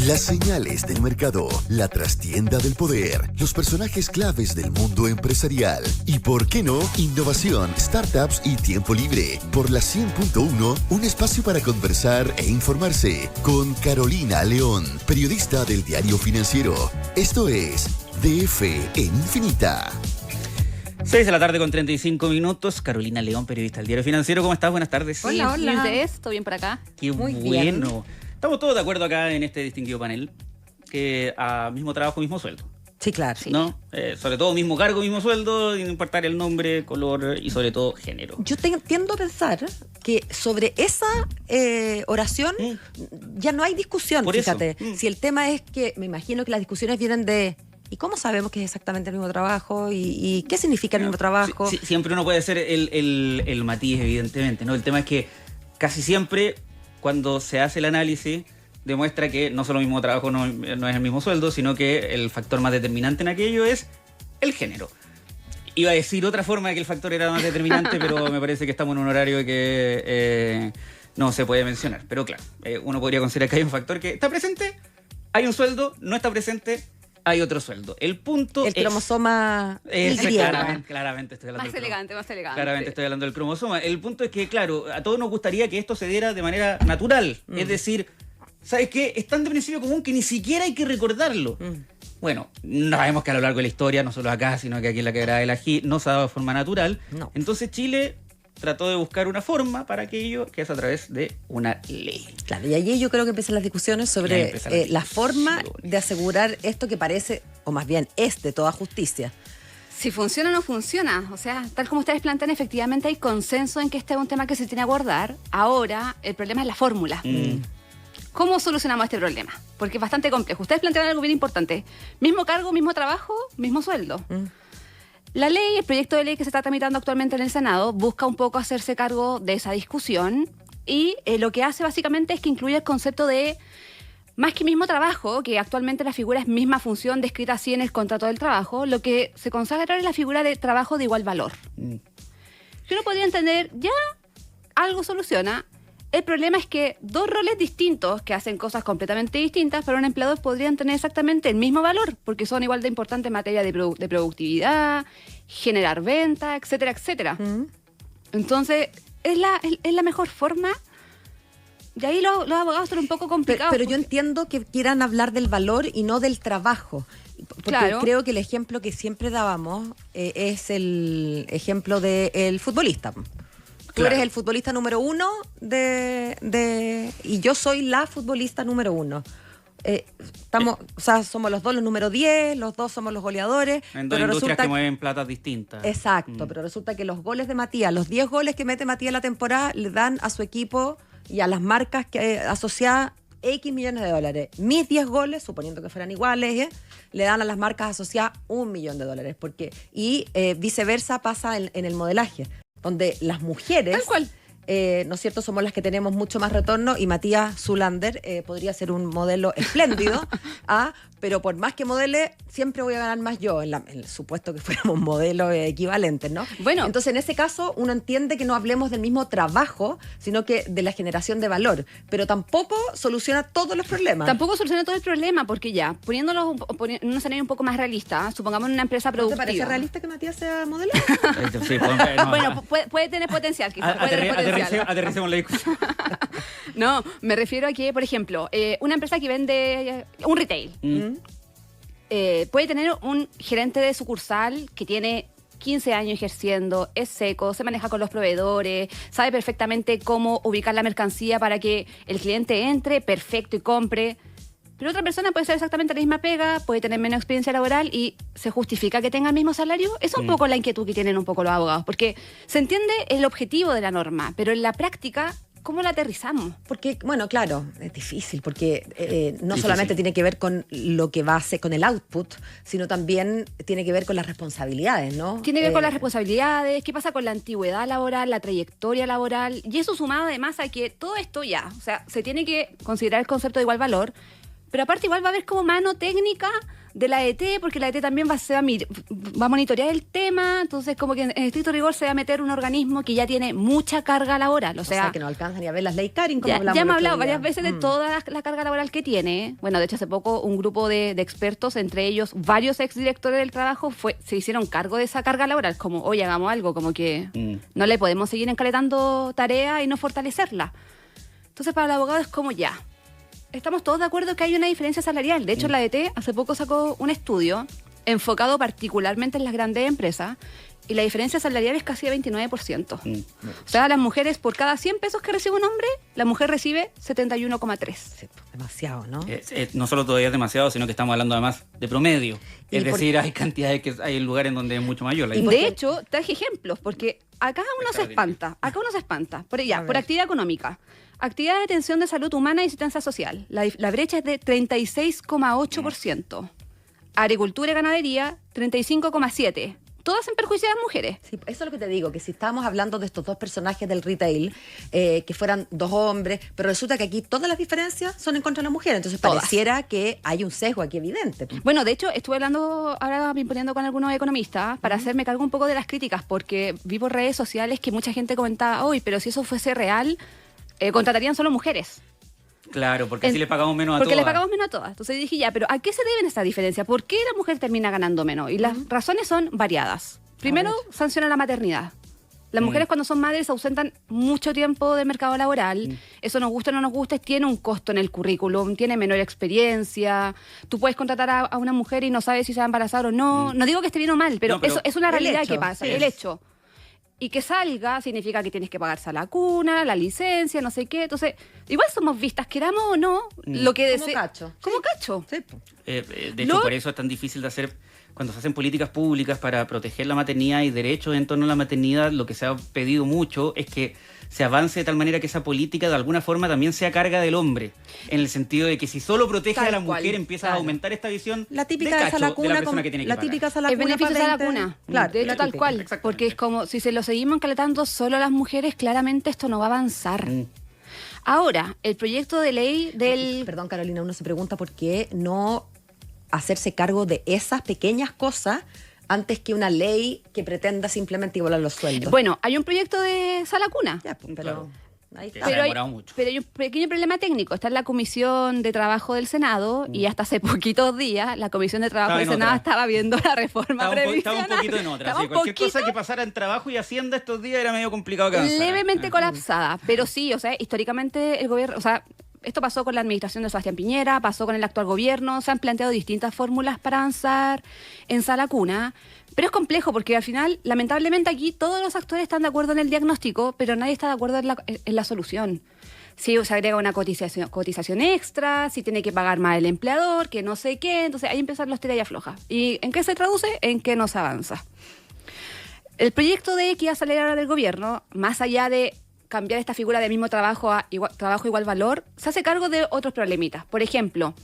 Las señales del mercado, la trastienda del poder, los personajes claves del mundo empresarial y, ¿por qué no?, innovación, startups y tiempo libre. Por la 100.1, un espacio para conversar e informarse con Carolina León, periodista del Diario Financiero. Esto es DF en Infinita. 6 de la tarde con 35 minutos. Carolina León, periodista del Diario Financiero. ¿Cómo estás? Buenas tardes. Hola, hola. ¿Y ustedes? ¿Todo bien por acá? Qué Muy bueno. Bien. Estamos todos de acuerdo acá en este distinguido panel que a mismo trabajo, mismo sueldo. Sí, claro. Sí. ¿No? Sobre todo mismo cargo, mismo sueldo, sin importar el nombre, color y sobre todo género. Yo tiendo a pensar que sobre esa oración ya no hay discusión, Por fíjate. eso. Si el tema es que me imagino que las discusiones vienen de ¿y cómo sabemos que es exactamente el mismo trabajo? ¿Y qué significa el mismo trabajo? Siempre uno puede hacer el matiz, evidentemente, ¿no? El tema es que casi siempre cuando se hace el análisis demuestra que no solo el mismo trabajo no es el mismo sueldo, sino que el factor más determinante en aquello es el género. Iba a decir otra forma de que el factor era más determinante, pero me parece que estamos en un horario que no se puede mencionar. Pero claro, uno podría considerar que hay un factor que está presente, hay un sueldo, no está presente, hay otro sueldo. El punto el cromosoma Y. Claramente estoy hablando más elegante. Claramente estoy hablando del cromosoma. El punto es que, claro, a todos nos gustaría que esto se diera de manera natural. Es decir, ¿sabes qué? Es tan de principio común que ni siquiera hay que recordarlo. Bueno, no sabemos que a lo largo de la historia, no solo acá, sino que aquí en la Quebrada del Ají, no se ha dado de forma natural. No. Entonces Chile trató de buscar una forma para aquello, que es a través de una ley. Claro, y allí yo creo que empiezan las discusiones sobre la forma de asegurar esto que parece, o más bien es de toda justicia. Si funciona o no funciona. O sea, tal como ustedes plantean, efectivamente hay consenso en que este es un tema que se tiene que abordar. Ahora, el problema es la fórmula. ¿Cómo solucionamos este problema? Porque es bastante complejo. Ustedes plantean algo bien importante. Mismo cargo, mismo trabajo, mismo sueldo. La ley, el proyecto de ley que se está tramitando actualmente en el Senado, busca un poco hacerse cargo de esa discusión y lo que hace básicamente es que incluye el concepto de más que mismo trabajo, que actualmente la figura es misma función descrita así en el contrato del trabajo, lo que se consagra ahora es la figura de trabajo de igual valor. Que uno podría entender, ya algo soluciona. El problema es que dos roles distintos que hacen cosas completamente distintas para un empleador podrían tener exactamente el mismo valor, porque son igual de importantes en materia de productividad, generar venta, etcétera, etcétera. Entonces, ¿es la mejor forma? Y ahí los abogados son un poco complicados. Pero yo entiendo que quieran hablar del valor y no del trabajo. Porque creo que el ejemplo que siempre dábamos es el ejemplo del futbolista. Tú eres el futbolista número 1 y yo soy la futbolista número 1. Somos los dos los número 10, los dos somos los goleadores. En dos industrias que mueven platas distintas. Exacto, pero resulta que los goles de Matías, los 10 goles que mete Matías en la temporada, le dan a su equipo y a las marcas que asociadas X millones de dólares. Mis 10 goles, suponiendo que fueran iguales, le dan a las marcas asociadas $1 millón. Y viceversa pasa en el modelaje, donde las mujeres, tal cual, ¿no es cierto?, somos las que tenemos mucho más retorno y Matías Zulander podría ser un modelo espléndido, pero por más que modele, siempre voy a ganar más yo, en el supuesto que fuéramos modelos equivalentes, ¿no? Bueno, entonces en ese caso uno entiende que no hablemos del mismo trabajo, sino que de la generación de valor, pero tampoco soluciona todos los problemas. Tampoco soluciona todo el problema, porque ya, poniéndolo en un escenario un poco más realista, supongamos una empresa productiva. ¿No te parece realista que Matías sea modelo? Sí, bueno, puede tener potencial, quizás. Aterricemos la discusión. No, me refiero a que, por ejemplo, una empresa que vende un retail puede tener un gerente de sucursal que tiene 15 años ejerciendo, es seco, se maneja con los proveedores, sabe perfectamente cómo ubicar la mercancía para que el cliente entre perfecto y compre. Pero otra persona puede ser exactamente la misma pega, puede tener menos experiencia laboral y ¿se justifica que tenga el mismo salario? Es un poco la inquietud que tienen un poco los abogados, porque se entiende el objetivo de la norma, pero en la práctica, ¿cómo la aterrizamos? Porque, bueno, claro, es difícil, porque no solamente tiene que ver con lo que va a hacer con el output, sino también tiene que ver con las responsabilidades, ¿no? Tiene que ver con las responsabilidades, qué pasa con la antigüedad laboral, la trayectoria laboral, y eso sumado además a que todo esto ya, o sea, se tiene que considerar el concepto de igual valor, pero aparte igual va a haber como mano técnica de la ET, porque la ET también va a monitorear el tema, entonces como que en estricto rigor se va a meter un organismo que ya tiene mucha carga laboral, o sea que no alcanza ni a ver las ley Karin, como ya hablamos hemos el otro hablado día. varias veces de toda la carga laboral que tiene. Bueno, de hecho hace poco un grupo de expertos, entre ellos varios exdirectores del trabajo, se hicieron cargo de esa carga laboral, como, oye, hagamos algo, como que no le podemos seguir encaretando tarea y no fortalecerla. Entonces para el abogado es como ya. Estamos todos de acuerdo que hay una diferencia salarial. De hecho, la ET hace poco sacó un estudio enfocado particularmente en las grandes empresas y la diferencia salarial es casi de 29%. O sea, las mujeres, por cada 100 pesos que recibe un hombre, la mujer recibe 71,3. Sí, demasiado, ¿no? No solo todavía es demasiado, sino que estamos hablando además de promedio. Es decir, hay cantidades que hay lugares en donde es mucho mayor la diferencia. De hecho, traje ejemplos, porque acá uno se espanta. Por actividad económica. Actividad de atención de salud humana y asistencia social. La brecha es de 36,8%. Agricultura y ganadería, 35,7%. Todas en perjuicio de las mujeres. Sí, eso es lo que te digo, que si estábamos hablando de estos dos personajes del retail, que fueran dos hombres, pero resulta que aquí todas las diferencias son en contra de la mujer, entonces Todas. pareciera que hay un sesgo aquí evidente. Bueno, de hecho, estuve hablando, ahora poniendo con algunos economistas para hacerme cargo un poco de las críticas, porque vi por redes sociales que mucha gente comentaba, uy, pero si eso fuese real, contratarían solo mujeres. Claro, porque así le pagamos menos a todas. Porque le pagamos menos a todas. Entonces dije, ya, pero ¿a qué se deben esta diferencia? ¿Por qué la mujer termina ganando menos? Y las razones son variadas. Primero, sanciona la maternidad. Las mujeres cuando son madres se ausentan mucho tiempo del mercado laboral. Eso nos gusta o no nos gusta, tiene un costo en el currículum, tiene menor experiencia. Tú puedes contratar a una mujer y no sabes si se va a embarazar o no. No digo que esté bien o mal, pero eso es una realidad que pasa, el hecho. Y que salga significa que tienes que pagarse a la cuna, la licencia, no sé qué. Entonces, igual somos vistas, queramos o no, lo que Como cacho. Como cacho. Sí. De hecho, por eso es tan difícil de hacer, cuando se hacen políticas públicas para proteger la maternidad y derechos en torno a la maternidad, lo que se ha pedido mucho es que se avance de tal manera que esa política de alguna forma también sea carga del hombre, en el sentido de que si solo protege a la mujer empieza a aumentar esta visión La típica de de cacho la de cuna, la persona que tiene que la pagar. típica El salacuna. beneficio de la cuna. Claro, De hecho, tal cual. Exactamente. Porque es como, si se lo seguimos encaletando solo a las mujeres, claramente esto no va a avanzar. Ahora, el proyecto de ley del... Perdón, Carolina, uno se pregunta por qué no hacerse cargo de esas pequeñas cosas antes que una ley que pretenda simplemente igualar los sueldos. Bueno, hay un proyecto de sala cuna. Ya, pues, pero Claro. ahí Que está. se ha demorado mucho. Pero hay un pequeño problema técnico. Está en la Comisión de Trabajo del Senado y hasta hace poquitos días la Comisión de Trabajo Estaba del en Senado otra. estaba viendo la reforma Estaba un previsional. poquito en otra. Estaba Sí, un cualquier cosa poquito que pasara en trabajo y hacienda estos días era medio complicado que avanzara. levemente colapsada. Pero sí, o sea, históricamente el gobierno... O sea, esto pasó con la administración de Sebastián Piñera, pasó con el actual gobierno, se han planteado distintas fórmulas para avanzar en sala cuna, pero es complejo porque al final, lamentablemente aquí todos los actores están de acuerdo en el diagnóstico, pero nadie está de acuerdo en la solución. Si se agrega una cotización extra, si tiene que pagar más el empleador, que no sé qué, entonces ahí empiezan los tira y afloja. ¿Y en qué se traduce? En que no se avanza. El proyecto de equidad salarial del gobierno, más allá de cambiar esta figura de mismo trabajo a trabajo igual valor, se hace cargo de otros problemitas. Por ejemplo,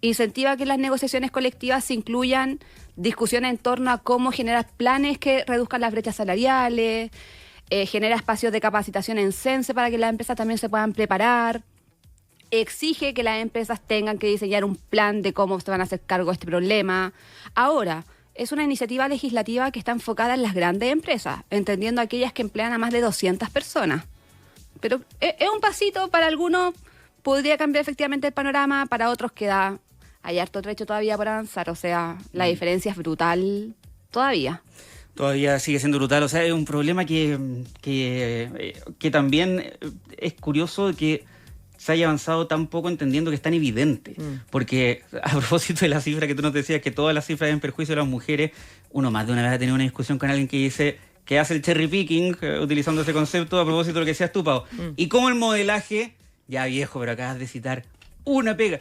incentiva que en las negociaciones colectivas se incluyan discusiones en torno a cómo generar planes que reduzcan las brechas salariales, genera espacios de capacitación en Sense para que las empresas también se puedan preparar, exige que las empresas tengan que diseñar un plan de cómo se van a hacer cargo de este problema. Ahora, es una iniciativa legislativa que está enfocada en las grandes empresas, entendiendo aquellas que emplean a más de 200 personas. Pero es un pasito, para algunos podría cambiar efectivamente el panorama, para otros hay harto trecho todavía por avanzar, o sea, la diferencia es brutal todavía. Todavía sigue siendo brutal, o sea, es un problema que también es curioso que se haya avanzado tan poco entendiendo que es tan evidente. Porque a propósito de la cifra que tú nos decías, que todas las cifras en perjuicio de las mujeres, uno más de una vez ha tenido una discusión con alguien que dice que hace el cherry picking, utilizando ese concepto a propósito de lo que decías tú, Pau. Y como el modelaje, ya viejo, pero acabas de citar una pega,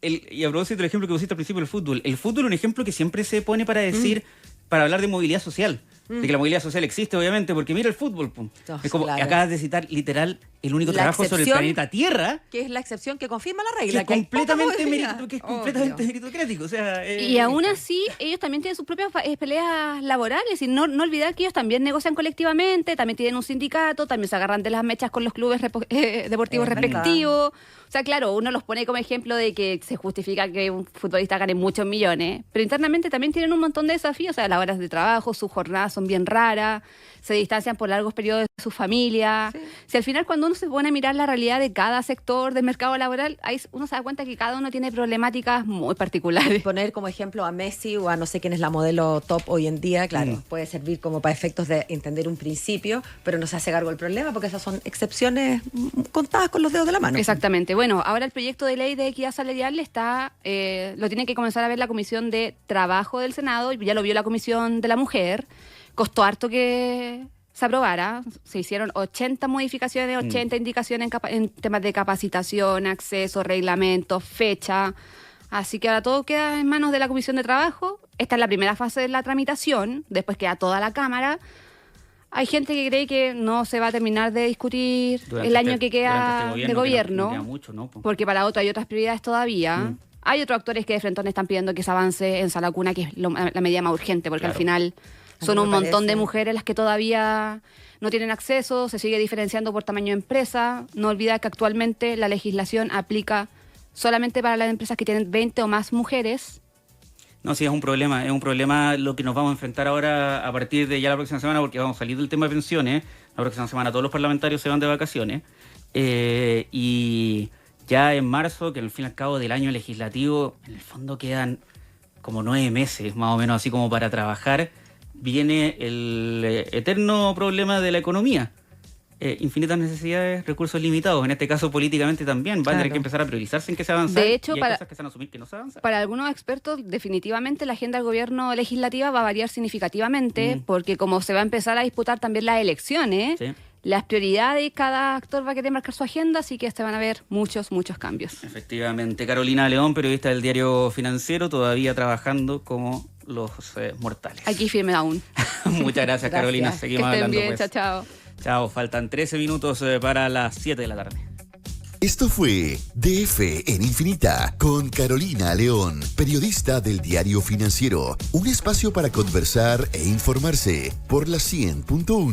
y a propósito del ejemplo que pusiste al principio del fútbol, el fútbol es un ejemplo que siempre se pone para decir, para hablar de movilidad social. De que la movilidad social existe, obviamente, porque mira el fútbol. Pum. Oh, es como, claro. acabas de citar literal el único La trabajo sobre el excepción, planeta Tierra que es la excepción que confirma la que regla. es que hay poca completamente, movilidad. Obvio. meritocrático. O sea, Y aún así, ellos también tienen sus propias peleas laborales, y no olvidar que ellos también negocian colectivamente, también tienen un sindicato, también se agarran de las mechas con los clubes deportivos Es verdad. respectivos. O sea, claro, uno los pone como ejemplo de que se justifica que un futbolista gane muchos millones, pero internamente también tienen un montón de desafíos, o sea, las horas de trabajo, sus jornadas son bien raras, se distancian por largos periodos de su familia. Sí. Si al final cuando uno se pone a mirar la realidad de cada sector del mercado laboral, ahí uno se da cuenta que cada uno tiene problemáticas muy particulares. Poner como ejemplo a Messi o a no sé quién es la modelo top hoy en día, claro, puede servir como para efectos de entender un principio, pero no se hace cargo del problema porque esas son excepciones contadas con los dedos de la mano. Exactamente. Bueno, ahora el proyecto de ley de equidad salarial lo tiene que comenzar a ver la Comisión de Trabajo del Senado, y ya lo vio la Comisión de la Mujer. Costó harto que se aprobara. Se hicieron 80 modificaciones, 80 indicaciones en temas de capacitación, acceso, reglamentos, fecha. Así que ahora todo queda en manos de la Comisión de Trabajo. Esta es la primera fase de la tramitación. Después queda toda la Cámara. Hay gente que cree que no se va a terminar de discutir el año que queda de gobierno, no queda mucho, ¿no? porque para otro hay otras prioridades todavía. Hay otros actores que de frente están pidiendo que se avance en Sala Cuna, que es la medida más urgente, porque al final son un montón de mujeres las que todavía no tienen acceso, se sigue diferenciando por tamaño de empresa. No olvida que actualmente la legislación aplica solamente para las empresas que tienen 20 o más mujeres. No, sí, es un problema lo que nos vamos a enfrentar ahora a partir de ya la próxima semana, porque vamos a salir del tema de pensiones. La próxima semana todos los parlamentarios se van de vacaciones. Y ya en marzo, que al fin y al cabo del año legislativo, en el fondo quedan como 9 meses, más o menos, así como para trabajar, viene el eterno problema de la economía. Infinitas necesidades, recursos limitados. En este caso, políticamente también. Va a tener que empezar a priorizarse en qué se avanza. De hecho, y hay cosas que se van a asumir que no se avanzan. Para algunos expertos, definitivamente la agenda del gobierno legislativa va a variar significativamente, porque como se va a empezar a disputar también las elecciones, Sí. las prioridades, cada actor va a querer marcar su agenda, así que se van a ver muchos cambios. Efectivamente. Carolina León, periodista del Diario Financiero, todavía trabajando como los mortales. Aquí firme aún. Muchas gracias, Carolina. Gracias. Seguimos Que estén hablando. bien, Pues. chao. Chao, faltan 13 minutos para las 7 de la tarde. Esto fue DF en Infinita con Carolina León, periodista del Diario Financiero. Un espacio para conversar e informarse por la 100.1.